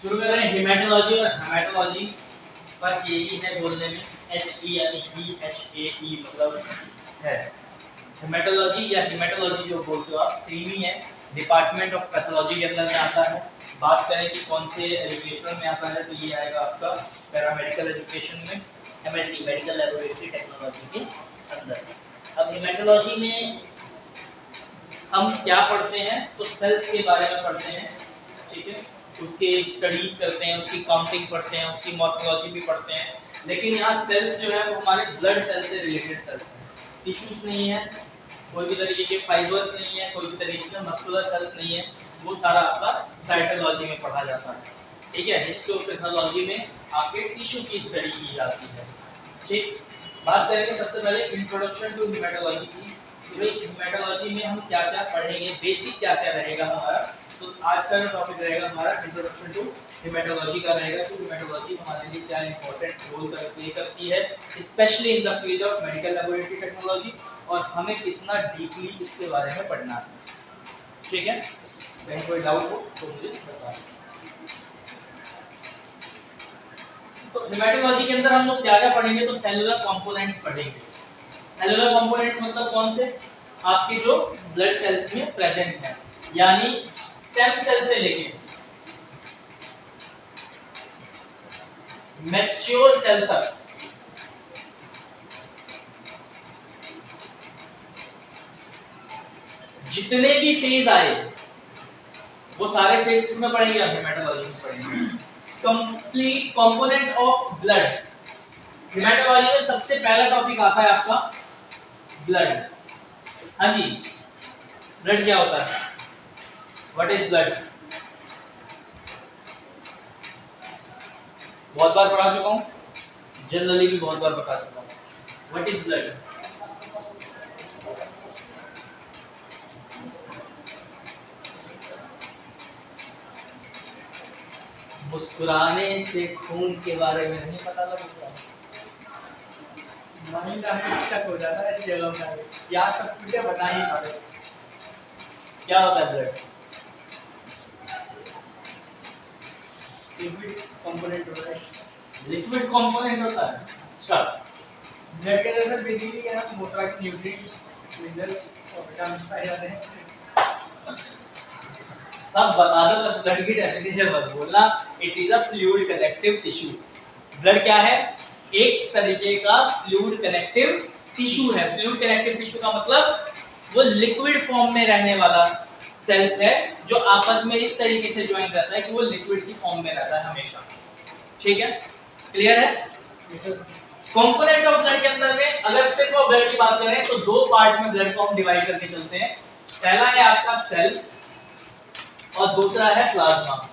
शुरू कर रहे हैं हेमेटोलॉजी और हेमेटोलॉजी। फर्क यही है बोलने में, HE यानी HAE मतलब है। हेमेटोलॉजी या हेमेटोलॉजी जो बोलते हो आप सेम ही है, डिपार्टमेंट ऑफ पैथोलॉजी के अंदर में आता है। बात करें कि कौन से एजुकेशन में आता है तो ये आएगा आपका पैरामेडिकल एजुकेशन में, MLT मेडिकल लैबोरेटरी टेक्नोलॉजी के अंदर। अब हेमेटोलॉजी में हम क्या पढ़ते हैं तो सेल्स के बारे में पढ़ते हैं, ठीक है, उसके स्टडीज करते हैं, उसकी काउंटिंग पढ़ते हैं, उसकी मॉर्फोलॉजी भी पढ़ते हैं। लेकिन यहाँ सेल्स जो है वो हमारे ब्लड सेल से रिलेटेड सेल्स हैं, टिश्यूज नहीं है, कोई भी तरीके के फाइबर्स नहीं है, कोई भी तरीके के मस्कुलर सेल्स नहीं है, वो सारा आपका साइटोलॉजी में पढ़ा जाता है, ठीक है। हिस्टोपैथोलॉजी में आपके टिश्यू की स्टडी की जाती है, ठीक। बात करेंगे सबसे पहले इंट्रोडक्शन टू हेमेटोलॉजी की, भाई हेमेटोलॉजी में हम क्या क्या पढ़ेंगे, बेसिक क्या क्या रहेगा हमारा। तो आज का जो टॉपिक रहेगा हमारा इंट्रोडक्शन टू हेमेटोलॉजी का रहेगा कि हेमेटोलॉजी हमारे लिए क्या इंपॉर्टेंट रोल प्ले करती है, specially in the field of medical laboratory technology, और हमें कितना डीपली इसके बारे में पढ़ना है, ठीक है। कहीं कोई डाउट हो तो मुझे बताएं। तो हेमेटोलॉजी के अंदर हम लोग क्या क्या पढ़ेंगे तो सेलुलर कंपोनेंट्स पढ़ेंगे। सेलुलर कंपोनेंट्स मतलब कौन से, आपके जो ब्लड सेल्स में प्रेजेंट है, यानी स्टेम सेल से लेके मैच्योर सेल तक जितने भी फेज आए वो सारे फेज किसमें पढ़ेंगे, हम हेमेटोलॉजी में पढ़ेंगे। Complete component of blood, haematology में सबसे पहला टॉपिक आता है आपका ब्लड। हाँ जी, ब्लड क्या होता है, व्हाट इज ब्लड, बहुत बार पढ़ा चुका हूँ, जनरली भी बहुत बार बता चुका हूँ। व्हाट इज ब्लड, मुस्कुराने से खून के बारे में नहीं पता लगता, माइंड तक हो जाता है इस जगह में, यार सब कुछ बता ही पाते। क्या होता है ब्लड, लिक्विड कंपोनेंट होता है। लिक्विड कंपोनेंट होता है। अच्छा, ब्लड के अंदर सर बेसिकली क्या है, मोटा के न्यूट्रिएंट्स, मिनरल्स और विटामिन्स पाए जाते हैं। सब बता दो, बस ब्लड की डेफिनेशन मत बोलना। It is a fluid connective tissue. Blood क्या है, एक तरीके का फ्लूइड कनेक्टिव टिश्यू है। फ्लूइड कनेक्टिव टिश्यू का मतलब वो लिक्विड फॉर्म में रहने वाला सेल्स है जो आपस में इस तरीके से ज्वाइन रहता है कि वो लिक्विड की फॉर्म में रहता है हमेशा, ठीक है, क्लियर है। कंपोनेंट ऑफ ब्लड के अंदर में अगर सिर्फ ब्लड की बात करें तो दो पार्ट में ब्लड को हम डिवाइड करके चलते हैं। पहला है आपका सेल और दूसरा है प्लाज्मा,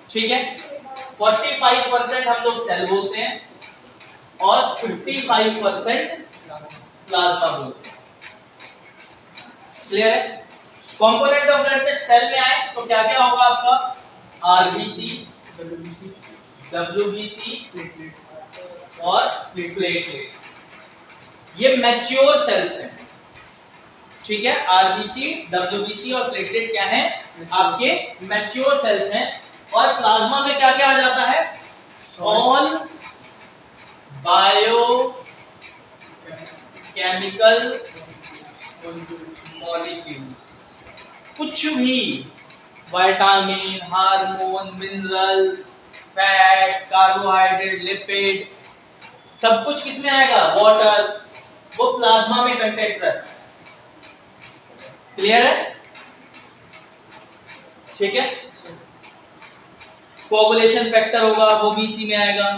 ठीक है। 45% हम लोग सेल बोलते हैं और 55% प्लाज्मा बोलते हैं, क्लियर है। कंपोनेंट ऑफ ब्लड में सेल में आए तो क्या क्या होगा आपका, आरबीसी, डब्ल्यूबीसी और प्लेटलेट, ये मैच्योर सेल्स हैं, ठीक है। आरबीसी, डब्ल्यूबीसी और प्लेटलेट क्या है, आपके मैच्योर सेल्स हैं। और प्लाज्मा में क्या क्या आ जाता है, ऑल बायो केमिकल मॉलिक्यूल्स, कुछ भी vitamin, hormone, mineral, fat, carbohydrate, lipid, सब कुछ किसमें आएगा, वाटर, वो प्लाज्मा में कंटेंट रहता है, क्लियर है, ठीक है। कोगुलेशन फैक्टर होगा वो भी इसी में आएगा।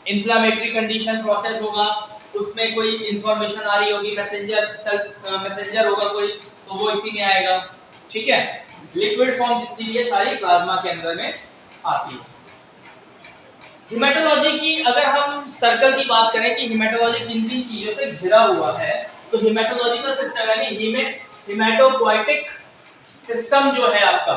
इन्फ्लेमेटरी कंडीशन प्रोसेस होगा, उसमें कोई इंफॉर्मेशन आ रही होगी, मैसेंजर सेल्स, मैसेंजर होगा कोई, तो वो इसी में आएगा, ठीक है। लिक्विड फॉर्म जितनी भी है सारी प्लाज्मा के अंदर में आती है। हेमेटोलॉजी की अगर हम सर्कल की बात करें कि हेमेटोलॉजी किन किन चीजों से घिरा हुआ है, तो हेमेटोलॉजिकल सिस्टम यानी हेमेटोपोइटिक सिस्टम जो है आपका,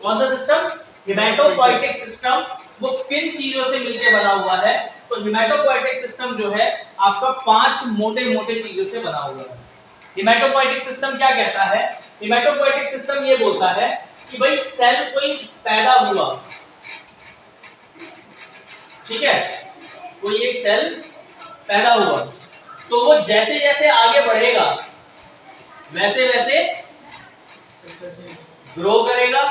कौन सा सिस्टम, हेमेटोपोइटिक सिस्टम, वो किन चीजों से मिलकर बना हुआ है, तो हेमेटोपोइटिक सिस्टम जो है आपका 5 मोटे मोटे चीजों से बना हुआ है। हेमेटोपोइटिक सिस्टम क्या कहता है हिमेटोपोएटिक सिस्टम ये बोलता है कि भाई सेल कोई पैदा हुआ, ठीक है, कोई एक सेल पैदा हुआ, तो वो जैसे जैसे आगे बढ़ेगा वैसे वैसे ग्रो करेगा,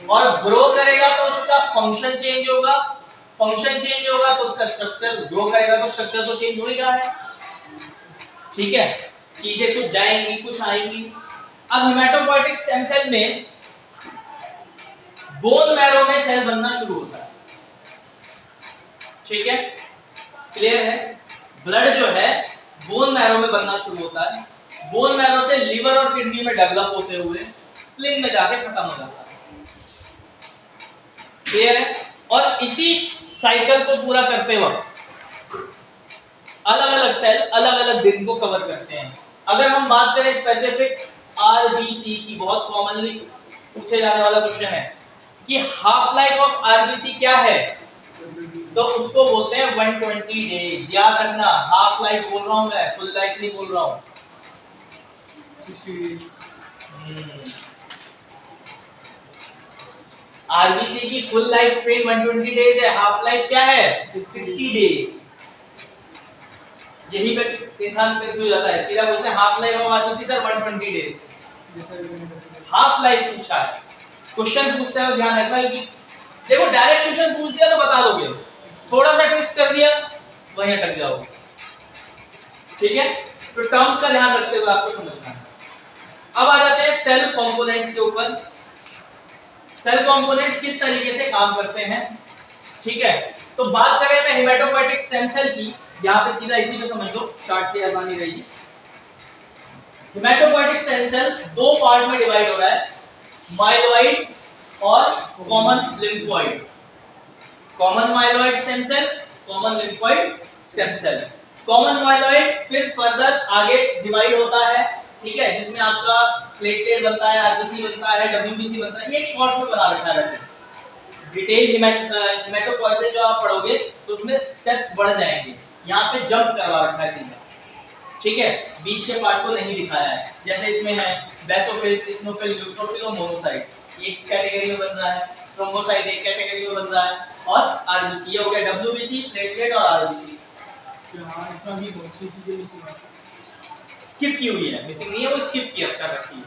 और ग्रो करेगा तो उसका फंक्शन चेंज होगा, फंक्शन चेंज होगा तो उसका स्ट्रक्चर, ग्रो करेगा तो स्ट्रक्चर तो चेंज हो ही रहा है, ठीक है, चीजें कुछ जाएंगी कुछ आएंगी। अब हिमेटोपोएटिक स्टेम सेल में बोन मैरो में सेल बनना शुरू होता है, ठीक है, क्लियर है। ब्लड जो है बोन मैरो में बनना शुरू होता है, बोन मैरो से लिवर और किडनी में डेवलप होते हुए स्प्लीन में जाके खत्म हो जाता है, क्लियर है। और इसी साइकिल को पूरा करते वक्त अलग अलग सेल अलग अलग दिन को कवर करते हैं। अगर हम बात करें स्पेसिफिक आरबीसी की, बहुत कॉमनली पूछे जाने वाला क्वेश्चन है कि हाफ लाइफ ऑफ आरबीसी क्या है, तो उसको बोलते हैं 120 डेज। याद रखना, हाफ लाइफ बोल रहा हूं मैं, फुल लाइफ नहीं बोल रहा हूं। 60 days। आरबीसी की फुल लाइफ स्पेन 120 डेज है, हाफ लाइफ क्या है 60 डेज। यही पे इंसान कंफ्यूज हो जाता है, सीधा बोलते हैं half life of RBC sir 120 days. Half life पूछा है, क्वेश्चन पूछते हैं ध्यान रखना कि देखो डायरेक्ट क्वेश्चन पूछ दिया तो बता दोगे, थोड़ा सा ट्विस्ट कर दिया वहीं अटक जाओगे, ठीक है। तो टर्म्स का ध्यान रखते हुए आपको समझना है। अब आ जाते हैं सेल कंपोनेंट्स के ऊपर। सेल कंपोनेंट्स किस तरीके से काम करते हैं, ठीक है। तो बात करें मैं हिमेटोपोएटिक स्टेम सेल की, यहां पे सीधा इसी पे समझ लो, चार्ट की आसानी रहेगी। हिमेटोपोएटिक स्टेम सेल दो पार्ट में डिवाइड हो रहा है, माइलोइड और common lymphoid. Common myeloid stem cell, common lymphoid stem cell. Common myeloid फिर फर्दर आगे डिवाइड होता है, ठीक है, जिसमें आपका प्लेटलेट बनता है, आरबीसी बनता है, डब्ल्यूबीसी बनता है। ये एक शॉर्ट में बना रखा है, वैसे डिटेल हिमेटोपोएसिस जो आप पढ़ोगे तो उसमें स्टेप्स बढ़ जाएंगे, यहाँ पे जंप करवा रखा है सीधा, ठीक है, बीच के पार्ट को नहीं दिखाया है। जैसे इसमें है बेसोफिल्स, इस्नोफिल, न्यूट्रोफिल और मोनोसाइट, एक कैटेगरी में बन रहा है, थ्रोम्बोसाइट एक कैटेगरी में बन रहा है, और आरबीसी ये हो गया डब्ल्यूबीसी, प्लेटलेट और आरबीसी। हां, इसमें भी बहुत सी चीजें मिसिंग है, स्किप की हुई है, मिसिंग नहीं है, वो स्किप किया कर रखी है,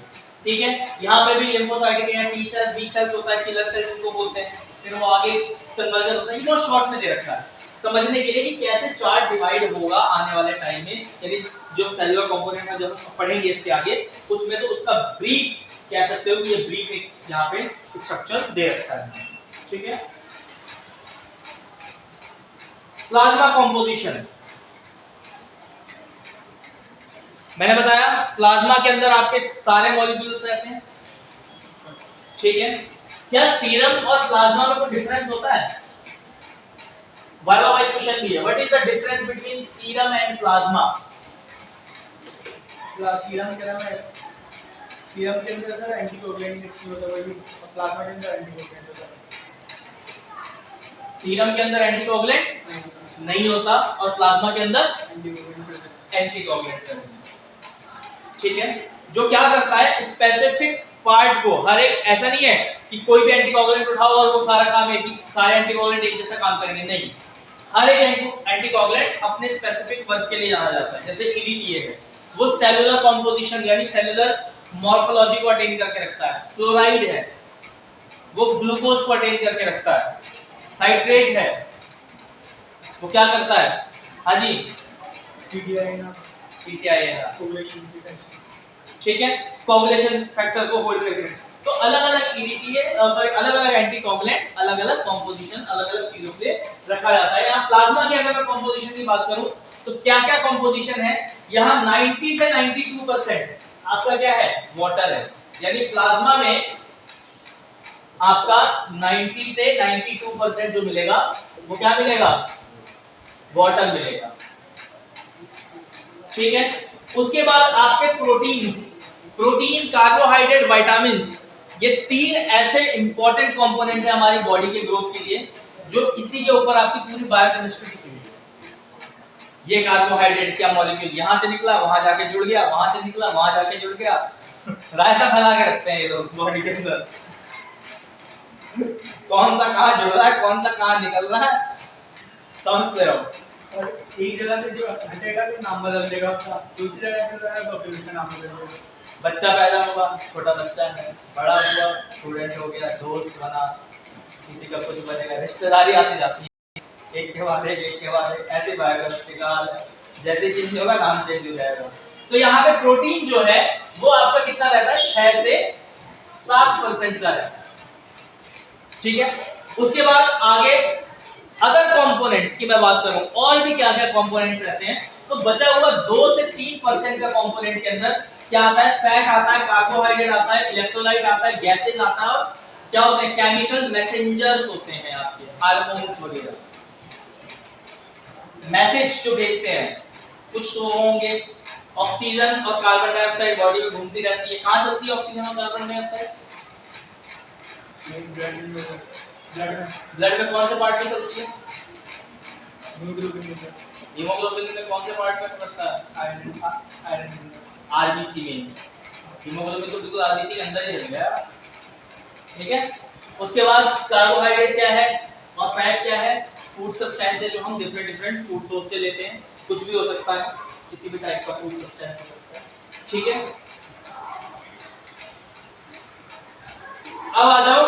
ठीक है। यहाँ पे भी लिम्फोसाइट के टी सेल्स, बी सेल्स होता है, किलर सेल्स उनको बोलते हैं, फिर वो आगे कन्वर्जन होता है। ये बहुत शॉर्ट में दे रखा है समझने के लिए कि कैसे चार्ट डिवाइड होगा आने वाले टाइम में, यानी जो सेलुलर कंपोनेंट में जब हम पढ़ेंगे इसके आगे, उसमें तो उसका ब्रीफ कह सकते हो कि ये ब्रीफ एक यहाँ पे स्ट्रक्चर दे रखा है, ठीक है। प्लाज्मा कंपोजिशन, मैंने बताया प्लाज्मा के अंदर आपके सारे मॉलिक्यूल्स रहते हैं, ठीक है। क्या सीरम और प्लाज्मा में कोई डिफरेंस होता है? वाइवा वाइज क्वेश्चन भी है, what is the difference between serum and plasma? Serum के अंदर सर एंटीकोगुलेंट मिक्स होता है, वही प्लाज्मा के अंदर एंटीकोगुलेंट होता है। सीरम के अंदर एंटीकोगुलेंट नहीं होता और प्लाज्मा के अंदर एंटीकोगुलेंट प्रेजेंट, ठीक है। जो क्या करता है स्पेसिफिक पार्ट को, हर एक, ऐसा नहीं है कि कोई भी एंटीकोगुलेंट उठाओ और वो सारा काम एक ही, सारे एंटीकोगुलेंट एक जैसा काम करेंगे, नहीं, हर एक एंटीकोगुलेंट अपने स्पेसिफिक वर्क के लिए जाना जाता है। जैसे ईडीटीए है, वो सेलुलर कंपोजिशन यानी सेलुलर मॉर्फोलॉजी को अटेन करके रखता है। फ्लोराइड है, वो ग्लूकोज को अटेन करके रखता है। साइट्रेट है, वो क्या करता है, हाँ जी, पीटीआई है, ठीक है, कोगुलेशन फैक्टर को होल्ड करके। तो अलग-अलग ईडीटीए, सॉरी, अलग-अलग एंटीकोगुलेंट अलग-अलग कंपोजिशन, अलग-अलग चीजों के लिए रखा जाता है। यहाँ प्लाज्मा की अगर मैं कंपोजिशन की बात करूं तो क्या-क्या कंपोजिशन है, यहाँ 90 से 92% आपका क्या है, वाटर है, यानी प्लाज्मा में आपका 90 से 92% जो मिलेगा वो क्या मिलेगा, वाटर मिलेगा, ठीक है। उसके बाद आपके प्रोटीन्स, प्रोटीन, कार्बोहाइड्रेट, विटामिन्स, ये तीन ऐसे इंपॉर्टेंट कंपोनेंट है हमारी बॉडी के ग्रोथ के लिए, जो इसी के ऊपर आपकी पूरी बायोकेमिस्ट्री की है। ये कार्बोहाइड्रेट क्या मॉलिक्यूल यहां से निकला, वहां जाके जुड़ गया, वहां से निकला, वहां जाके जुड़ गया, रायता फैला के रखते हैं ये लोग बॉडी के अंदर। कौन सा कहाँ जुड़ रहा है, कौन सा कहाँ निकल रहा है, समझते रहो। और एक जगह से जो हटेगा तो नाम बदल देगा उसका, दूसरी जगह पे जाएगा तो फिर उसका नाम बदल देगा। बच्चा पैदा हुआ, छोटा बच्चा है, बड़ा हुआ, स्टूडेंट हो गया, दोस्त बना, किसी का कुछ बनेगा, रिश्तेदारी आती जाती है, एक के बाद एक के बाद एक, ऐसे बायोकेमिस्ट्री का हाल है। जैसे चेंज होगा नाम चेंज हो जाएगा। तो यहाँ पे प्रोटीन जो है वो आपका कितना रहता है, 6 से 7% का रहता है, ठीक है। उसके बाद आगे अदर कंपोनेंट्स की मैं बात करूं, और भी क्या क्या कंपोनेंट्स रहते हैं, तो बचा हुआ 2 से 3% का कंपोनेंट के अंदर क्या आता है, फैट आता है, कार्बोहाइड्रेट आता है, इलेक्ट्रोलाइट आता है, गैसेस आता है, और क्या होते हैं, केमिकल मैसेंजर्स होते हैं आपके, हार्मोन्स वगैरह, मैसेज जो भेजते हैं। कुछ तो होंगे, ऑक्सीजन और कार्बन डाइऑक्साइड बॉडी में घूमती रहती है। कहां चलती है ऑक्सीजन और कार्बन डाइऑक्साइड? ब्लड में कौन से पार्ट में चलती है? हीमोग्लोबिन में कौन से पार्ट में पड़ता है? आयरन। आरबीसी में। हीमोग्लोबिन तो बिल्कुल आरबीसी के अंदर ही चल गया, ठीक है। उसके बाद कार्बोहाइड्रेट क्या है और फैट क्या है? फूड सब्सटेंस है जो हम डिफरेंट फूड सोर्स से लेते हैं, कुछ भी हो सकता है, किसी भी टाइप का फूड सब्सटेंस हो सकता है, ठीक है। अब आ जाओ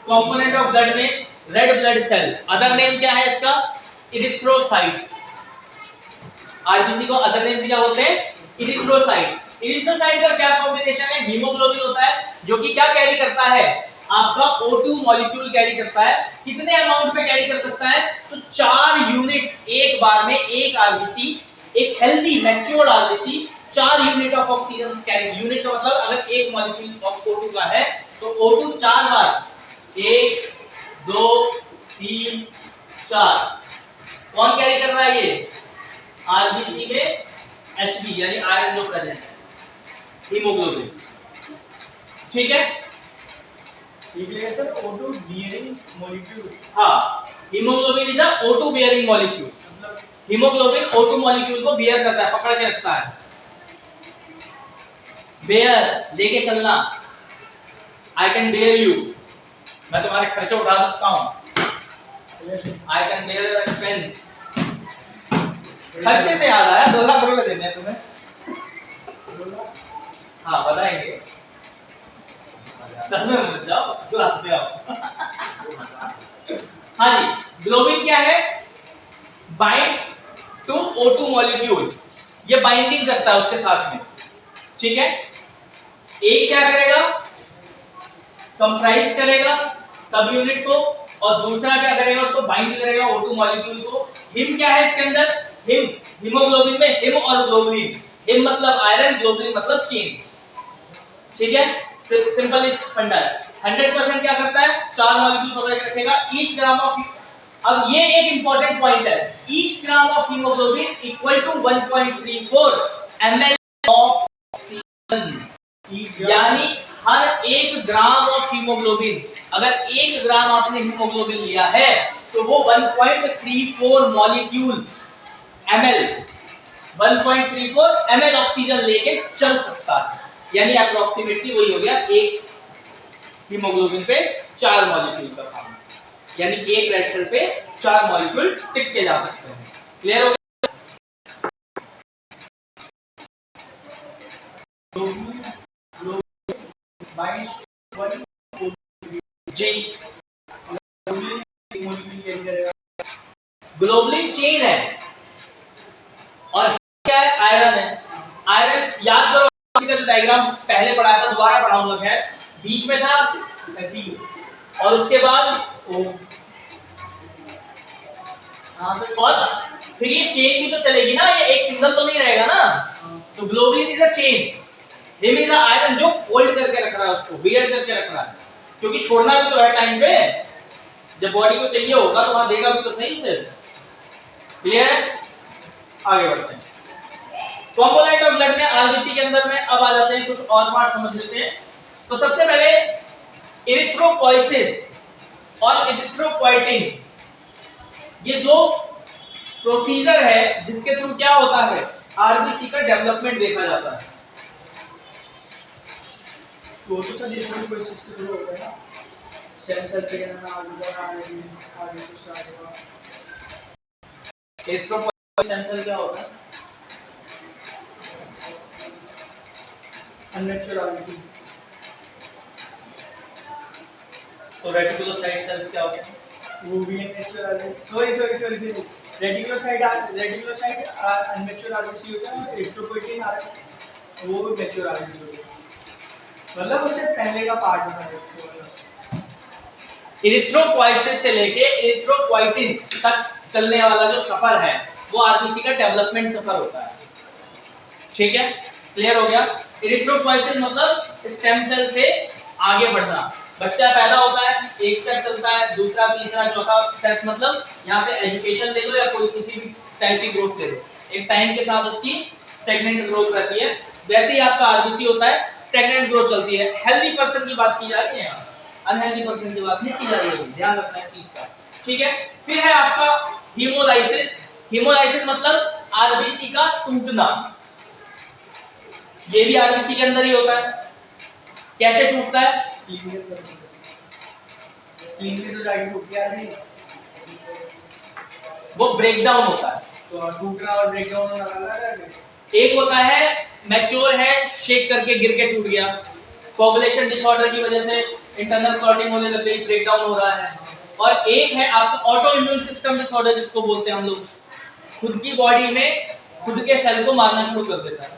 कंपोनेंट ऑफ ब्लड में, red blood cell, other name क्या है इसका? इरिथ्रोसाइट। आरबीसी को अदर नेम से क्या बोलते हैं? इरिथ्रोसाइट। इरिथ्रोसाइट का क्या कॉम्बिनेशन है? हीमोग्लोबिन होता है जो कि क्या कैरी करता है, आपका O2 मॉलिक्यूल कैरी करता है। कितने अमाउंट में कैरी कर सकता है? तो 4 यूनिट एक बार में, एक आरबीसी, एक healthy matured RBC 4 unit of oxygen carry. Unit का मतलब अगर एक मॉलिक्यूल ऑफ O2 का है तो O2 4 बार, 1 2 3 4, कौन कैरी कर रहा है ये? आरबीसी में Hb यानी आयरन जो प्रेजेंट है, हीमोग्लोबिन, ठीक है। Sir O2 bearing molecule. हाँ, haemoglobin is a O2 bearing molecule. मतलब हीमोग्लोबिन O2 मॉलिक्यूल को बियर करता है, पकड़ के रखता है। बेयर, लेके चलना, आई कैन बेयर यू, मैं तुम्हारे खर्चे उठा सकता हूँ, I can bear your expense. खर्चे से याद आया, 2 लाख रुपए देने हैं तुम्हें। हाँ बताएंगे, सच में मत जाओ, क्लास पे आओ। हाँ जी, ग्लोबिन क्या है? बाइंड टू O2 मॉलिक्यूल, ये बाइंडिंग करता है उसके साथ में, ठीक है। एक क्या करेगा? कंप्राइज करेगा सब यूनिट को, और दूसरा क्या करेगा? उसको बाइंड करेगा O2 मॉलिक्यूल को। हिम क्या है इसके अंदर? हिम, हीमोग्लोबिन में हिम और ग्लोबिन, हिम मतलब आयरन, ग्लोबिन मतलब चेन, ठीक है। सिंपल फंडा है। 100% क्या करता है? 4 मॉलिक्यूल पकड़ के रखेगा। ईच ग्राम ऑफ, अब ये एक इंपॉर्टेंट पॉइंट है, each gram of haemoglobin equal to 1.34 ml of oxygen, यानी हर 1 ग्राम ऑफ हीमोग्लोबिन, अगर 1 ग्राम आपने हीमोग्लोबिन लिया है तो वो 1.34 मॉलिक्यूल ml, 1.34 ml ऑक्सीजन लेके चल सकता है, यानी अप्रोक्सीमेटली वही हो गया, एक हीमोग्लोबिन पे 4 मॉलिक्यूल का काम, यानी एक रेड सेल पे 4 मॉलिक्यूल टिक के जा सकते हैं। क्लियर हो गया? जी, ग्लोबुलिन चेन है, और क्या है? आयरन है। आयरन याद करो, फिजिकल डायग्राम पहले पढ़ाया था, दोबारा पढ़ाऊंगा, खैर बीच में था Fe, और उसके बाद O, और फिर ये चेन भी तो चलेगी ना, ये एक सिंगल तो नहीं रहेगा ना। तो globulin is a chain, him is a iron जो होल्ड करके रख रहा है, उसको बियर करके रख रहा है, क्योंकि छोड़ना भी तो है टाइम पे, जब बॉडी को चाहिए होगा तो वहां देगा भी तो सही से। क्लियर है? आगे बढ़ते हैं। कंपोनेंट ऑफ ब्लड में, आरबीसी के अंदर में अब आ जाते हैं, कुछ और पार्ट समझ लेते हैं। तो सबसे पहले इरिथ्रोपोइसिस और इरिथ्रोपोइटिन, ये 2 प्रोसीजर है जिसके थ्रू क्या होता है, आरबीसी का डेवलपमेंट देखा जाता है। वो तो सर डिफरेंट प्रोसेस के थ्रू होता है ना, स्टेम सेल से ना आगे से स्टार्ट हुआ। एरिथ्रोपोइएटिन सेल क्या होता है? Unnatural RBC. तो रेटिकुलोसाइट सेल्स क्या होते हैं? वो भी अननेचुरल है, सॉरी रेटिकुलोसाइट अननेचुरल आरबीसी होता है, और एरिथ्रोपोइएटिन वो नेचुरल आरबीसी होता है, मतलब उससे पहले का पार्ट होता है। इरिथ्रोपोइसिस से लेके इरिथ्रोपोइटिन तक चलने वाला जो सफर है वो आरबीसी का डेवलपमेंट सफर होता है। ठीक है, क्लियर हो गया? इरिथ्रोपोइसिस मतलब स्टेम सेल से आगे बढ़ना। बच्चा पैदा होता है, एक स्टेप चलता है, दूसरा तीसरा चौथा स्टेप्स, मतलब यहाँ पे एजुकेशन ले लो या कोई किसी भी टाइप की ग्रोथ ले लो, एक टाइम के साथ उसकी स्टैग्नेंट ग्रोथ रहती है। वैसे ही आपका आरबीसी होता है, स्टैग्नेंट ग्रोथ चलती है। हेल्दी पर्सन की बात की जा रही है यहाँ, अनहेल्दी पर्सन की बात नहीं की जा रही है, ध्यान रखना इस चीज का। ठीक है, फिर है आपका हीमोलाइसिस। हीमोलाइसिस मतलब आरबीसी का टूटना। ये भी आरबीसी के अंदर ही होता है। कैसे टूटता है? स्प्लीन की तो जाएगी टूट गया नहीं, वो ब्रेकडाउन होता है। तो टूटना और ब्रेकडाउन होना अलग है। एक होता है मैच्योर है, शेक करके गिर के टूट गया, कोगुलेशन डिसऑर्डर की वजह से इंटरनल क्लॉटिंग होने लग गई, ब्रेकडाउन हो रहा है। और एक है आपका ऑटो इम्यून सिस्टम डिसऑर्डर, जिसको बोलते हैं हम लोग, खुद की बॉडी में खुद के सेल को मारना शुरू कर देता है,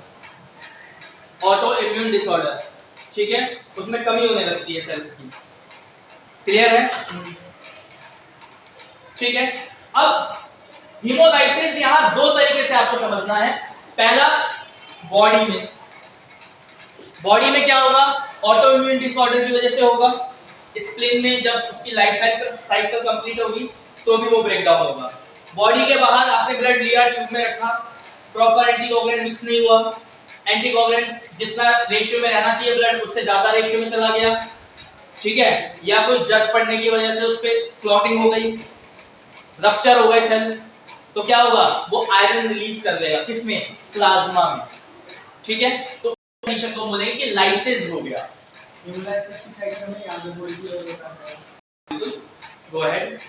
ऑटो इम्यून डिसऑर्डर। ठीक है, उसमें कमी होने लगती है सेल्स की। क्लियर है? ठीक है, अब हीमोलाइसिस यहां दो तरीके से आपको समझना है। पहला, बॉडी में क्या होगा? ऑटो इम्यून डिसऑर्डर की वजह से होगा। स्प्लीन में जब उसकी लाइफ साइकिल कंप्लीट होगी तो भी वो ब्रेकडाउन होगा। बॉडी के बाहर आपने ब्लड लिया, ट्यूब में रखा, प्रॉपर एंटीकोगुलेंट मिक्स नहीं हुआ, एंटीकोगुलेंट जितना रेशियो में रहना चाहिए ब्लड उससे ज्यादा रेशियो में चला गया, ठीक है, या कोई जट पड़ने की वजह से उस पर क्लॉटिंग हो गई, रप्चर हो गए सेल, तो क्या होगा? वो आयरन रिलीज कर देगा, किसमें? प्लाज्मा में। ठीक है, तो कंडीशन को बोलेंगे कि लाइसिस हो गया। हीमोलाइसिस की साइड में यहां पे थोड़ी सी और होता है। Go ahead.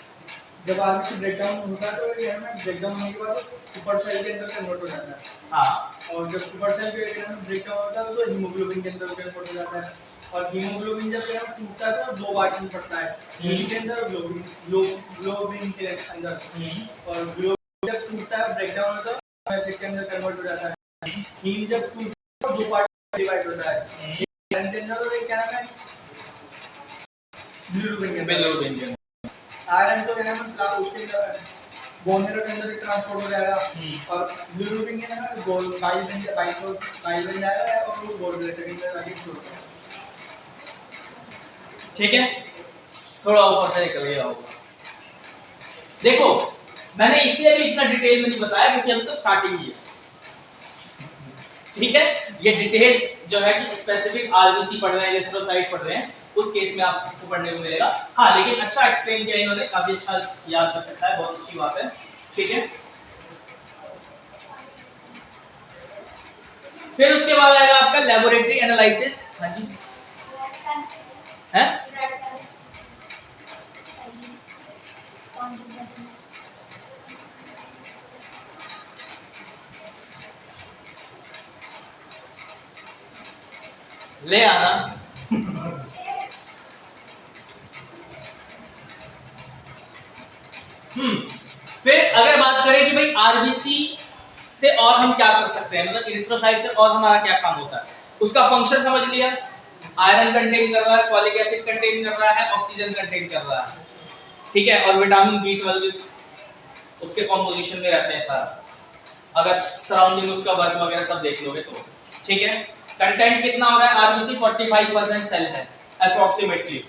जब आरबीसी ब्रेकडाउन होता है तो ये है ब्रेकडाउन होने के बाद सुपर सेल के अंदर कन्वर्ट हो जाता है। हाँ, और जब सुपर सेल के अंदर ब्रेकडाउन होता है तो हीमोग्लोबिन के अंदर कन्वर्ट हो जाता है। और हीमोग्लोबिन जब टूटता है तो दो पार्ट में पड़ता है, हीम के अंदर और ग्लोबिन के अंदर। और ग्लोबिन जब टूटता है ब्रेकडाउन होता है तो के अंदर कन्वर्ट हो जाता है। हीम जब टूटता है तो दो पार्ट में डिवाइड होता है, एक के अंदर और एक क्या है बिलिरुबिन के अंदर। आयरन तो क्या है उसके अंदर बोन मेरो के अंदर ट्रांसपोर्ट हो जाएगा, और बिलिरुबिन के अंदर गोल बाइल बन जाएगा और वो गोल ब्लैडर के अंदर आगे छोड़ देगा। ठीक है, थोड़ा ऊपर से निकल गया होगा। देखो, मैंने इसलिए भी इतना डिटेल में नहीं बताया क्योंकि हम तो स्टार्टिंग ही है। ठीक है, ये डिटेल जो है कि स्पेसिफिक आरबीसी पढ़ रहे हैं, एरिथ्रोसाइट पढ़ रहे हैं, उस केस में आपको पढ़ने को मिलेगा। हाँ, लेकिन अच्छा एक्सप्लेन किया इन्होंने, काफी अच्छा याद रखा है, बहुत अच्छी बात है। ठीक है, फिर उसके बाद आएगा आपका लेबोरेटरी एनालिसिस। हाँ जी, है ले आना। फिर अगर बात करें कि भाई आरबीसी से और हम क्या कर सकते हैं, मतलब इरिथ्रोसाइट से और हमारा क्या काम होता है, उसका फंक्शन समझ लिया। आयरन कंटेन कर रहा है, फॉलिक एसिड कंटेन कर रहा है, ऑक्सीजन कंटेन कर रहा है, ठीक है, और विटामिन B12 उसके कॉम्पोजिशन में रहते हैं सारा, अगर सराउंडिंग उसका वर्क वगैरह सब देख लोगे तो। ठीक है, कंटेंट कितना हो रहा है? आरबीसी 45% सेल है अप्रोक्सीमेटली,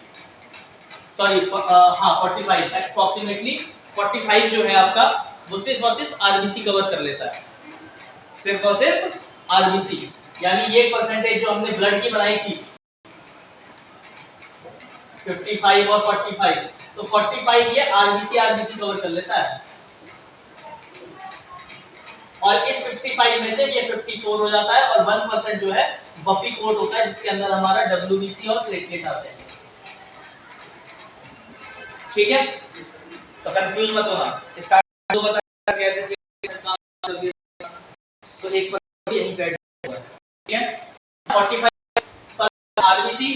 सॉरी हाँ 45 अप्रोक्सीमेटली 45 जो है आपका, वो सिर्फ और सिर्फ आरबीसी कवर कर लेता है, सिर्फ और सिर्फ आरबीसी। यानी ये परसेंटेज जो हमने ब्लड की बनाई थी 55 और 45, तो 45 ये आरबीसी कवर कर लेता है। और इस 55 में से ये 54 हो जाता है और 1% जो है बफी कोट होता है जिसके अंदर हमारा WBC और प्लेटलेट आते हैं। ठीक है, तो कंफ्यूज मत होना। स्टार्ट दो बता कहते थे तो एक पर यही पैड हुआ है। ठीक है, 45% RBC,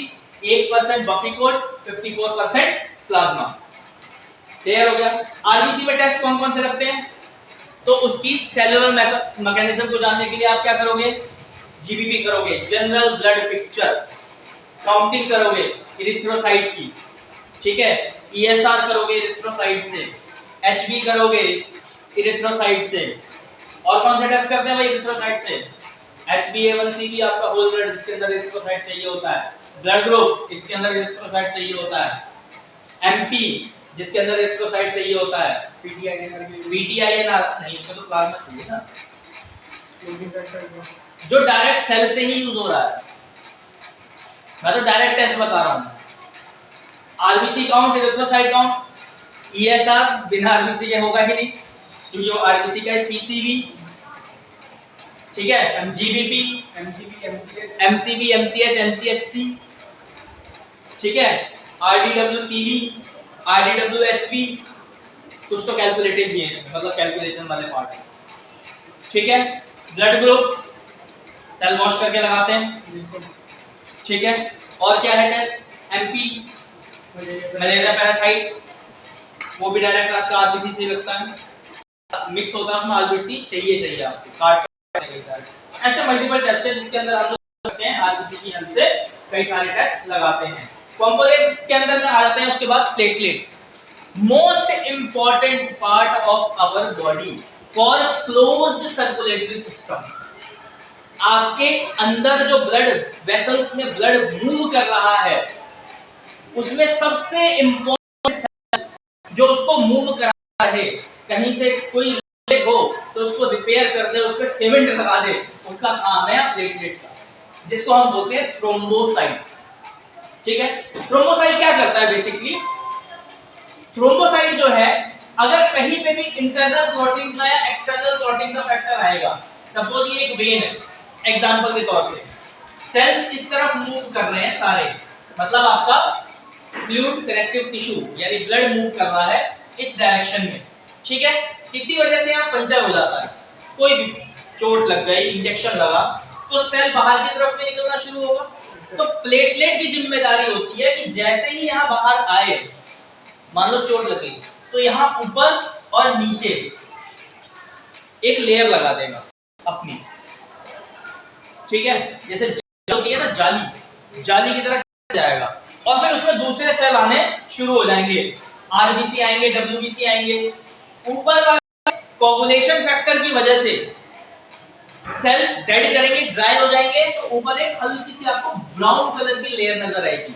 1% buffy coat, 54% plasma. Clear हो गया। आरबीसी में टेस्ट कौन कौन से लगते हैं, तो उसकी सेलुलर मैकेनिज्म को जानने के लिए आप क्या करोगे, जीबीपी करोगे, जनरल ब्लड पिक्चर, काउंटिंग करोगे इरिथ्रोसाइट की, ठीक है, ईएसआर करोगे इरिथ्रोसाइट से, एचबी करोगे इरिथ्रोसाइट से, और कौन से टेस्ट करते हैं भाई इरिथ्रोसाइट से, HbA1c भी आपका होल ब्लड जिसके अंदर इरिथ्रोसाइट चाहिए होता है, ब्लड ग्रुप इसके अंदर इरिथ्रोसाइट चाहिए होता है, एमपी जिसके अंदर इरिथ्रोसाइट चाहिए होता है, पीटीआई नहीं उसमें तो प्लाज्मा चाहिए ना, जो डायरेक्ट सेल से ही यूज हो रहा है। मैं तो डायरेक्ट टेस्ट बता रहा हूं। RBC count, erythrocyte count, ESR बिना आरबीसी के होगा ही नहीं क्योंकि जो आरबीसी का है, पीसीबी, ठीक है, जीबीपी, एमसीबी, एमसीएच, एमसीएचसी, ठीक है, आरडीडब्ल्यूसीबी, आरडीडब्ल्यूएसबी, कुछ तो कैलकुलेटिव भी है इसमें, मतलब कैलकुलेशन वाले पार्ट है। ठीक है, ब्लड ग्रुप सेल वॉश करके लगाते हैं, ठीक है, और क्या है टेस्ट, एमपी मलेरिया पैरासाइट, वो भी डायरेक्ट आपका आरबीसी से लगता है, मिक्स होता है उसमें आरबीसी चाहिए आपको, काट कई सारे ऐसे मल्टीपल टेस्ट है जिसके अंदर हम लोग करते हैं आरबीसी की हेल्प से कई सारे टेस्ट लगाते हैं। कंपोनेंट्स के अंदर में आ जाते हैं उसके बाद platelet, most important part of our body for closed circulatory system. आपके अंदर जो ब्लड वेसल्स में ब्लड मूव कर रहा है उसमें सबसे इंपॉर्टेंट जो उसको मूव कर रहा है, कहीं से कोई लीक हो तो उसको रिपेयर कर दे, उस पे सीमेंट लगा दे, उसका काम है प्लेटलेट का, जिसको हम बोलते हैं थ्रोम्बोसाइट। ठीक है, थ्रोम्बोसाइट क्या करता है बेसिकली, थ्रोम्बोसाइट जो है अगर कहीं पे भी इंटरनल क्लॉटिंग का या एक्सटर्नल क्लॉटिंग का फैक्टर आएगा, सपोज ये एक वेन है, एग्जांपल के तौर पे सेल्स इस तरफ मूव कर रहे हैं सारे, मतलब आपका फ्लूइड कनेक्टिव टिश्यू यानी ब्लड मूव कर रहा है इस डायरेक्शन में, ठीक है, किसी वजह से यहाँ पंचर हो जाता है, कोई भी चोट लग गई, इंजेक्शन लगा, तो सेल बाहर की तरफ में निकलना शुरू होगा। तो प्लेटलेट की जिम्मेदारी होती है कि जैसे ही यहाँ बाहर आए, मान लो चोट लगी, तो यहाँ ऊपर और नीचे एक लेयर लगा देगा अपनी, ठीक है, जैसे होती है ना जाली की तरह जाएगा, और फिर उसमें दूसरे सेल आने शुरू हो जाएंगे, आरबीसी आएंगे, डब्ल्यूबीसी आएंगे, ऊपर वाले कोगुलेशन फैक्टर की वजह से सेल डेड करेंगे, ड्राई हो जाएंगे, तो ऊपर एक हल्की सी आपको ब्राउन कलर की लेयर नजर आएगी,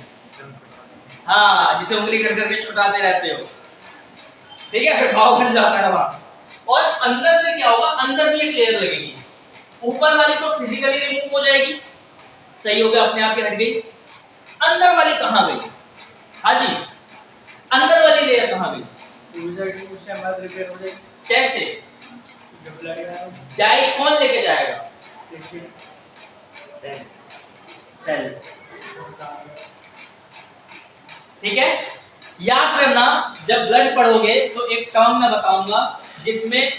हाँ, जिसे उंगली कर करके छुटाते रहते हो, ठीक है, फिर घाव बन जाता है वहां। और अंदर से क्या होगा, अंदर भी एक लेयर लगेगी, ऊपर वाली तो फिजिकली रिमूव हो जाएगी, सही हो गया, अपने आप ही हट गई, अंदर वाली कहां गई, हाँ जी, अंदर वाली लेयर कहां गई, रिपेयर हो जाएगी, कैसे जाए, कौन लेके जाएगा, सेल्स, ठीक है, याद रखना जब ब्लड पढ़ोगे तो एक टर्म मैं बताऊंगा जिसमें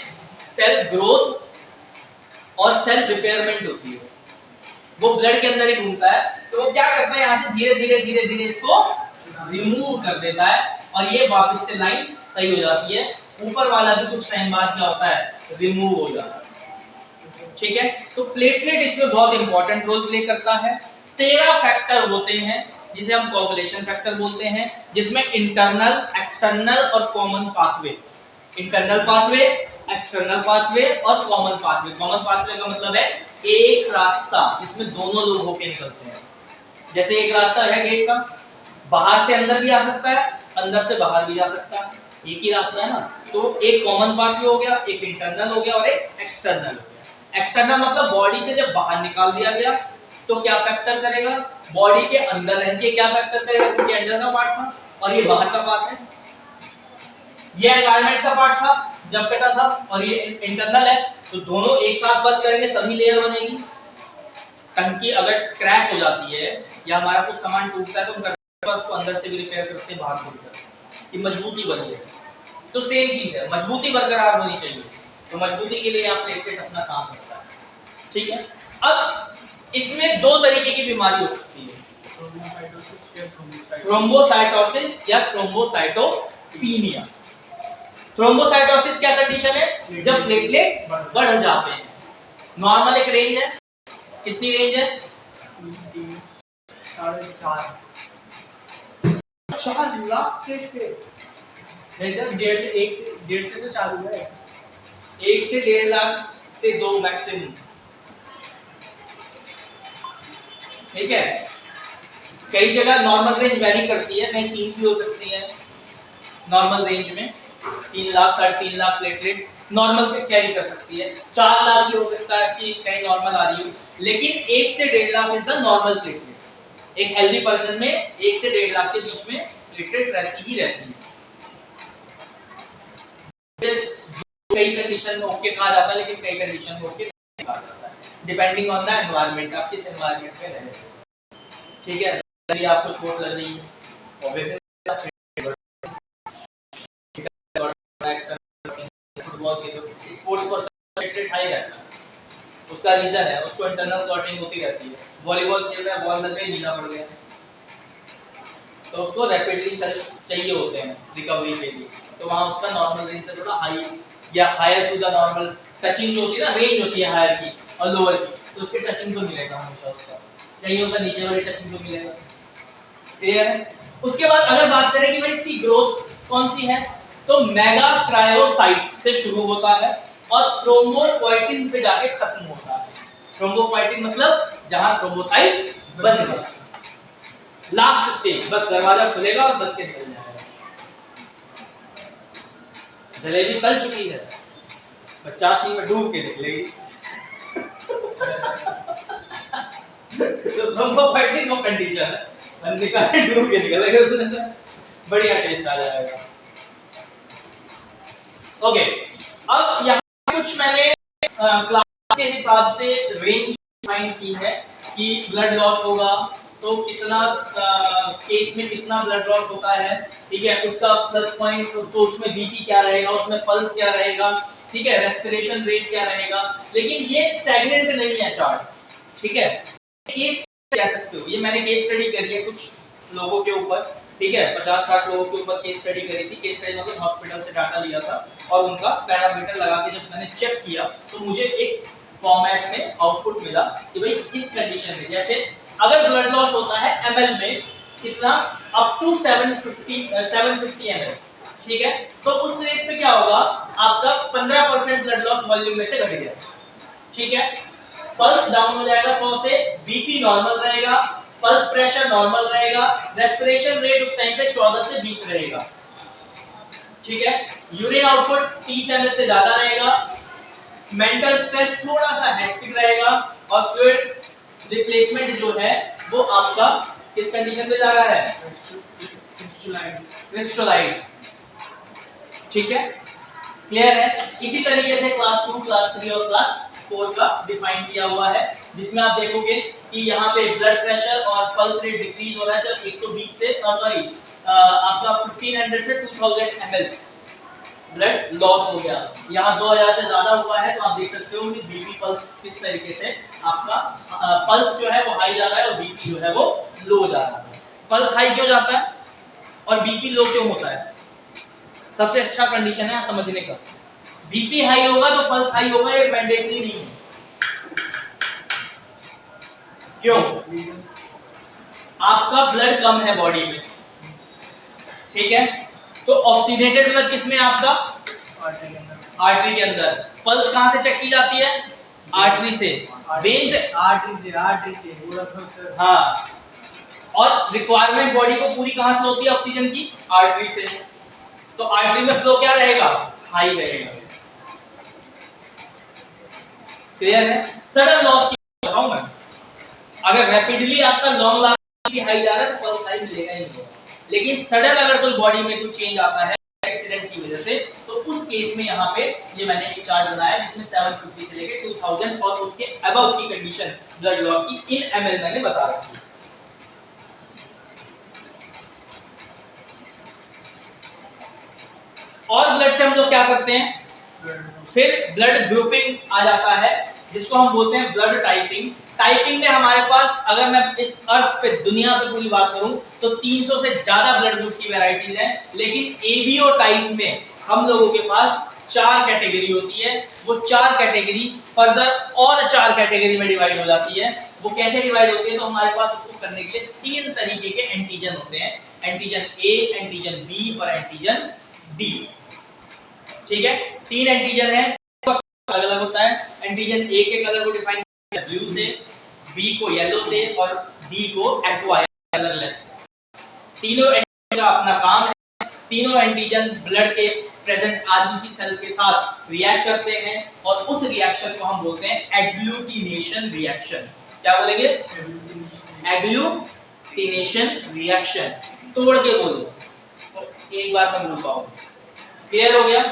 सेल ग्रोथ और सेल रिपेयरमेंट होती है, वो ब्लड के अंदर ही घूमता है, तो वो क्या करता है, यहाँ से धीरे धीरे इसको रिमूव कर देता है और ये वापस से लाइन सही हो जाती है, ऊपर वाला भी कुछ टाइम बाद क्या होता है, रिमूव हो जाता है, ठीक है। तो प्लेटलेट इसमें बहुत इंपॉर्टेंट रोल प्ले करता है। 13 फैक्टर होते हैं जिसे हम कोगुलेशन फैक्टर बोलते हैं, जिसमें इंटरनल, एक्सटर्नल और common pathway, internal pathway, external pathway और कॉमन पाथवे। कॉमन पाथवे का मतलब है एक रास्ता जिसमें दोनों लोग होके निकलते हैं, जैसे एक रास्ता है गेट का, बाहर से अंदर भी आ सकता है, अंदर से बाहर भी जा सकता है, एक ही रास्ता है ना, तो एक कॉमन पाथवे हो गया, एक इंटरनल हो गया और एक एक्सटर्नल हो गया। एक्सटर्नल मतलब बॉडी से जब बाहर निकाल दिया गया तो क्या फैक्टर करेगा, बॉडी के अंदर रह के क्या फैक्टर करेगा, क्योंकि अंदर का पार्ट था और ये बाहर का पार्ट है, ये एनवायरनमेंट का पार्ट था, जब कटा था और ये इंटरनल है, तो दोनों एक साथ वर्क करेंगे तभी लेयर बनेगी। टंकी अगर क्रैक हो जाती है या हमारा कुछ सामान टूटता है तो हम करते हैं उसको अंदर से भी रिपेयर करते हैं, बाहर से भी करते हैं, कि मजबूती बनी है। तो सेम चीज है, मजबूती बरकरार होनी चाहिए, तो मजबूती के लिए आप प्लेटलेट अपना काम करता है। ठीक है, अब इसमें दो तरीके की बीमारी हो सकती है, थ्रोम्बोसाइटोसिस या थ्रोम्बोसाइटोपीनिया। थ्रोम्बोसाइटोसिस क्या कंडीशन है? जब प्लेटलेट बढ़ जाते हैं। नॉर्मल एक रेंज है, कितनी रेंज है? 4 लाख प्लेटलेट नहीं सर, 1.5 से तो चालू है, 1 से 1.5 लाख से 2 मैक्सिमम। ठीक है, कई जगह नॉर्मल रेंज वैरी करती है, कहीं 3 भी हो सकती है नॉर्मल रेंज में। 3 लाख 3.5 लाख प्लेटलेट नॉर्मल पे कैरी कर सकती है। 4 लाख भी हो सकता है कि कहीं नॉर्मल आ रही हो, लेकिन 1 से 1.5 lakh is the normal platelet. एक हेल्दी पर्सन में 1 से 1.5 लाख के बीच में प्लेटलेट रहती ही रहती है। कई कंडीशन में ओके कहा जाता है, लेकिन कई कंडीशन में ओके नहीं कहा जाता है, डिपेंडिंग ऑन द एनवायरनमेंट, आप किस एनवायरनमेंट में रह रहे हो। ठीक है, यदि आपको चोट लग रही है, ऑब्वियसली फुटबॉल के तो स्पोर्ट्स पर्सन रेट हाई रहता है, उसका रीजन है उसको इंटरनल क्लॉटिंग होती रहती है। वॉलीबॉल खेल रहा है, बॉल लग गई, नीला पड़ गया, तो उसको रैपिडली सेल्स चाहिए होते हैं रिकवरी के लिए, तो वहाँ उसका नॉर्मल रेंज से थोड़ा हाई या higher to the normal touching जो होती है ना, रेंज होती है हायर की और लोअर की, तो उसके टचिंग तो मिलेगा हमेशा, उसका कहीं होगा नीचे वाली टचिंग तो मिलेगा। क्लियर है? उसके बाद अगर बात करें कि भाई इसकी ग्रोथ कौन सी है, तो मेगा क्रायोसाइट से शुरू होता है और थ्रोम्बोपोएटिन पे जाके खत्म होता है। थ्रोम्बोपोएटिन मतलब जहां थ्रोम्बोसाइट बन गया, लास्ट स्टेज, बस दरवाजा खुलेगा और बंद के निकल जाएगा। जलेबी तल चुकी है, चाशनी में डूब के निकलेगी। तो थ्रोम्बोपोएटिन वो कंडीशन है, बंद निकाले डूब के निकलेगा, उसमें से बढ़िया टेस्ट आ जाएगा। ओके, अब यहाँ कुछ मैंने क्लास के हिसाब से रेंज फाइंड की है कि ब्लड लॉस होगा तो कितना केस में कितना ब्लड लॉस होता है। ठीक है, उसका प्लस पॉइंट, तो उसमें बीपी क्या रहेगा, उसमें पल्स क्या रहेगा, ठीक है, रेस्पिरेशन रेट क्या रहेगा, लेकिन ये स्टैग्नेंट नहीं है चार्ट। ठीक है, केस कह सकते हो, ये मैंने केस स्टडी करी है कुछ लोगों के ऊपर। ठीक है, 50-60 लोगों के ऊपर केस स्टडी करी थी। केस स्टडी मतलब हॉस्पिटल से डाटा लिया था और उनका पैरामीटर लगा के जब मैंने चेक किया तो मुझे एक फॉर्मेट में आउटपुट मिला कि भाई इस कंडीशन में, जैसे अगर ब्लड लॉस होता है ml में कितना, अप टू 750 ml, ठीक है, तो उस रेस पे क्या होगा, आपका 15% ब्लड लॉस वॉल्यूम में से घट गया। ठीक है, पल्स डाउन हो जाएगा 100 से, बीपी नॉर्मल रहेगा, पल्स प्रेशर नॉर्मल रहेगा, रेस्पिरेशन रेट उस टाइम पे 14 से 20 रहेगा। ठीक है, यूरिन आउटपुट 30 ml से ज्यादा रहेगा, मेंटल स्ट्रेस थोड़ा सा हेक्टिक रहेगा और फ्लूइड रिप्लेसमेंट जो है वो आपका किस कंडीशन पे जा रहा है, क्रिस्टलाइन। ठीक है, क्लियर है? इसी तरीके से क्लास 2, क्लास 3 और क्लास 4 का डिफाइन किया हुआ है, जिसमें आप देखोगे कि यहाँ पे ब्लड प्रेशर और पल्स रेट डिक्रीज हो रहा है जब 120 से आपका 1500 से 2000 ml ब्लड लॉस हो गया। यहाँ 2000 से ज्यादा हुआ है तो आप देख सकते हो कि बीपी पल्स किस तरीके से आपका पल्स जो है वो हाई जा रहा है और बीपी जो है वो लो जा रहा है। पल्स हाई क्यों जाता है और बीपी लो क्यों होता है? सबसे अच्छा कंडीशन है समझने का, बीपी हाई होगा तो पल्स हाई होगा, ये मैंडेटरी नहीं है। क्यों? आपका ब्लड कम है बॉडी में, ठीक है, तो ऑक्सीडेटेड ब्लड किसमें आपका, आर्टरी के अंदर। पल्स कहां से चेक की जाती है, आर्टरी से, वेन से, आर्टरी से हाँ, और रिक्वायरमेंट बॉडी को पूरी कहां से होती है ऑक्सीजन की, आर्टरी से, तो आर्टरी में फ्लो क्या रहेगा, हाई रहेगा। क्लियर है? सडन लॉस की बताऊं मैं, अगर रैपिडली आपका लॉन्ग लास्ट हाई जा रहा है तो पल्स हाई मिलेगा ही नहीं, लेकिन सडन अगर कोई बॉडी में कोई चेंज आता है एक्सीडेंट की वजह से तो उस केस में यहाँ पे ये मैंने एक चार्ट बनाया जिसमें 750 से लेके 2000 और उसके अबव की कंडीशन ब्लड लॉस की इन ml मैंने बता रखी है। और ब्लड से हम लोग क्या करते हैं, फिर ब्लड ग्रुपिंग आ जाता है जिसको हम बोलते हैं ब्लड टाइपिंग। टाइपिंग में हमारे पास, अगर मैं इस अर्थ पे दुनिया पे पूरी बात करूं तो 300 से ज्यादा ब्लड ग्रुप की वैरायटीज हैं, लेकिन एबीओ टाइप में हम लोगों के पास 4 कैटेगरी होती है। वो 4 कैटेगरी फर्दर और 4 कैटेगरी में डिवाइड हो जाती है। वो कैसे डिवाइड होती है, तो हमारे पास उसको करने के लिए 3 तरीके के एंटीजन होते हैं, एंटीजन ए, एंटीजन बी और एंटीजन डी। ठीक है, 3 एंटीजन है, अलग अलग होता है। एंटीजन ए के कलर को डिफाइन किया ब्लू से, बी को येलो से और डी को एक्वा कलरलेस। तीनों एंटीजन का अपना काम है। तीनों एंटीजन ब्लड के प्रेजेंट आरबीसी सेल के साथ रिएक्ट करते हैं और उस रिएक्शन को हम बोलते हैं एग्लूटिनेशन रिएक्शन। क्या बोलेंगे? Agglutination reaction. तोड़ के बोलो, एक बार मैं बोल पाऊं। क्लियर हो गया?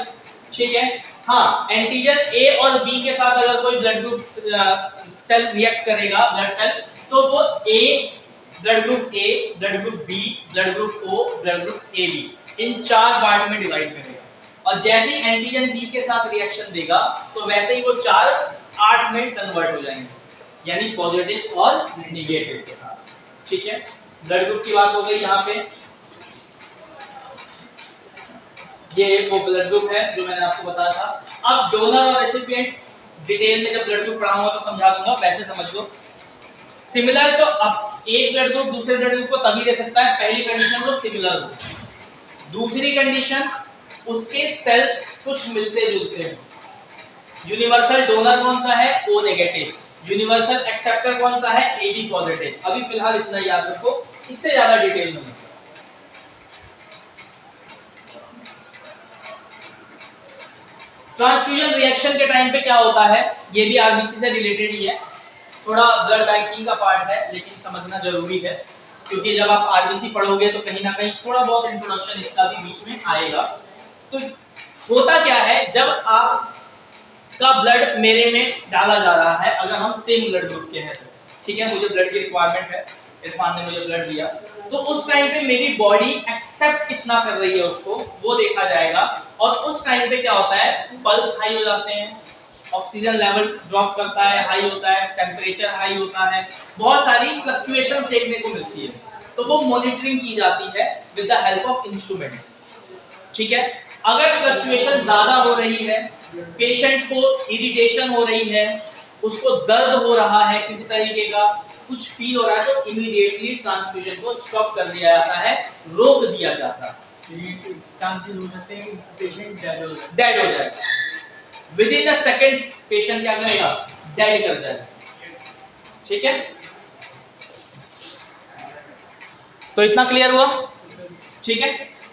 ठीक है। हाँ, एंटीजन ए और बी के साथ अगर कोई ब्लड ग्रुप सेल रिएक्ट करेगा, ब्लड सेल, तो वो A blood group A, blood group B, blood group O, blood group A B, इन 4 पार्ट में डिवाइड करेगा। और जैसे ही एंटीजन बी के साथ रिएक्शन देगा तो वैसे ही वो 4 8 में कन्वर्ट हो जाएंगे, यानी पॉजिटिव और नेगेटिव के साथ। ठीक है, ब्लड ग्रुप की बात हो गई। यहाँ पे ये वो ब्लड ग्रुप है जो मैंने आपको बताया था। अब डोनर और रेसिपिएंट डिटेल में जब ब्लड ग्रुप पढ़ाऊंगा तो समझा दूंगा, वैसे समझ लो। सिमिलर तो अब एक ब्लड ग्रुप दूसरे ब्लड ग्रुप को तभी दे सकता है, पहली कंडीशन वो सिमिलर हो। दूसरी कंडीशन उसके सेल्स कुछ मिलते जुलते हैं। यूनिवर्सल डोनर कौन सा है? O negative. यूनिवर्सल एक्सेप्टर कौन सा है? A B positive. अभी फिलहाल इतना याद रखो, इससे ज्यादा डिटेल में। ट्रांसफ्यूजन रिएक्शन के टाइम पे क्या होता है, ये भी आरबीसी से रिलेटेड ही है, थोड़ा ब्लड बैंकिंग का पार्ट है, लेकिन समझना जरूरी है क्योंकि जब आप आरबीसी पढ़ोगे तो कहीं ना कहीं थोड़ा बहुत इंट्रोडक्शन इसका भी बीच में आएगा। तो होता क्या है, जब आपका ब्लड मेरे में डाला जा रहा है, अगर हम सेम ब्लड ग्रुप के हैं तो ठीक है, मुझे ब्लड की रिक्वायरमेंट है, इरफान ने मुझे ब्लड दिया, तो उस टाइम पे मेरी बॉडी एक्सेप्ट कितना कर रही है उसको, वो देखा जाएगा। और उस टाइम पे क्या होता है, पल्स हाई हो जाते हैं, ऑक्सीजन लेवल ड्रॉप करता है, हाई होता है, टेम्परेचर हाई होता है, बहुत सारी फ्लक्चुएशंस देखने को मिलती है। तो वो मॉनिटरिंग की जाती है with the help of instruments. ठीक है, अगर फ्लक्चुएशन ज्यादा हो रही है, पेशेंट को इरिटेशन हो रही है, उसको दर्द हो रहा है, किसी तरीके का कुछ फील हो रहा है, तो इमीडिएटली ट्रांसफ्यूजन को स्टॉप कर दिया जाता है, रोक दिया जाता है। चांसेस हो सकते हैं कि पेशेंट डेड हो जाए। With in a seconds patient क्या करेगा? डेड कर जाएगा। ठीक है, तो इतना क्लियर हुआ? ठीक है,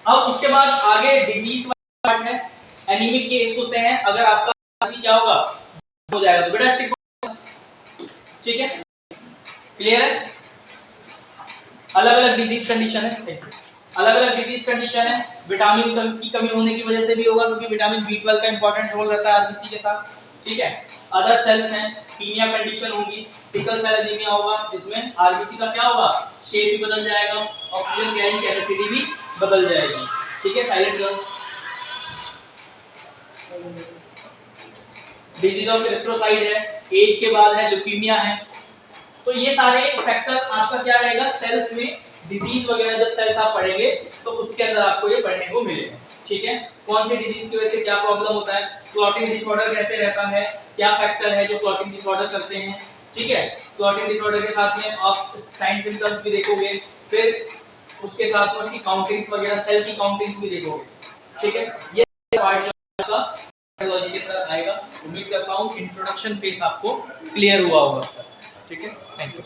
अब उसके बाद आगे डिजीज पार्ट है। एनीमिक केस होते हैं, अगर आपका क्या होगा, हो जाएगा तो बेटा स्टिक। ठीक है, क्लियर है? अलग अलग डिजीज कंडीशन है, अलग अलग डिजीज कंडीशन है। विटामिन की कमी होने की वजह से भी होगा, क्योंकि विटामिन B12 का इंपॉर्टेंट रोल रहता है आरबीसी के साथ। ठीक है, अदर सेल्स हैं, पीनिया कंडीशन होगी, सिकल सेल एनीमिया होगा, जिसमें आरबीसी का क्या होगा, शेप भी बदल जाएगा, ऑक्सीजन कैरिंग कैपेसिटी भी बदल जाएगी। ठीक है, साइलेंट करो। डिजीज ऑफ इरिथ्रोसाइट है, एज के बाद है, ल्यूकीमिया है। तो ये सारे फैक्टर आपका क्या रहेगा, सेल्स में डिजीज वगैरह जब सेल्स आप पढ़ेंगे तो उसके अंदर आपको ये पढ़ने को मिलेगा। ठीक है, कौन सी डिजीज की वजह से क्या प्रॉब्लम होता है, क्लॉटिंग डिसऑर्डर कैसे रहता है, क्या फैक्टर है जो क्लॉटिंग डिसऑर्डर करते हैं। ठीक है, क्लॉटिंग डिसऑर्डर के साथ में आप साइन सिम्टम्स भी देखोगे, फिर उसके साथ में उसकी काउंटिंग्स वगैरह, सेल की काउंटिंग्स भी देखोगे। ठीक है, ये पार्ट जो आपका बायोलॉजी के अंदर आएगा। उम्मीद करता हूं इंट्रोडक्शन फेज आपको क्लियर हुआ होगा। ठीक है, थैंक यू।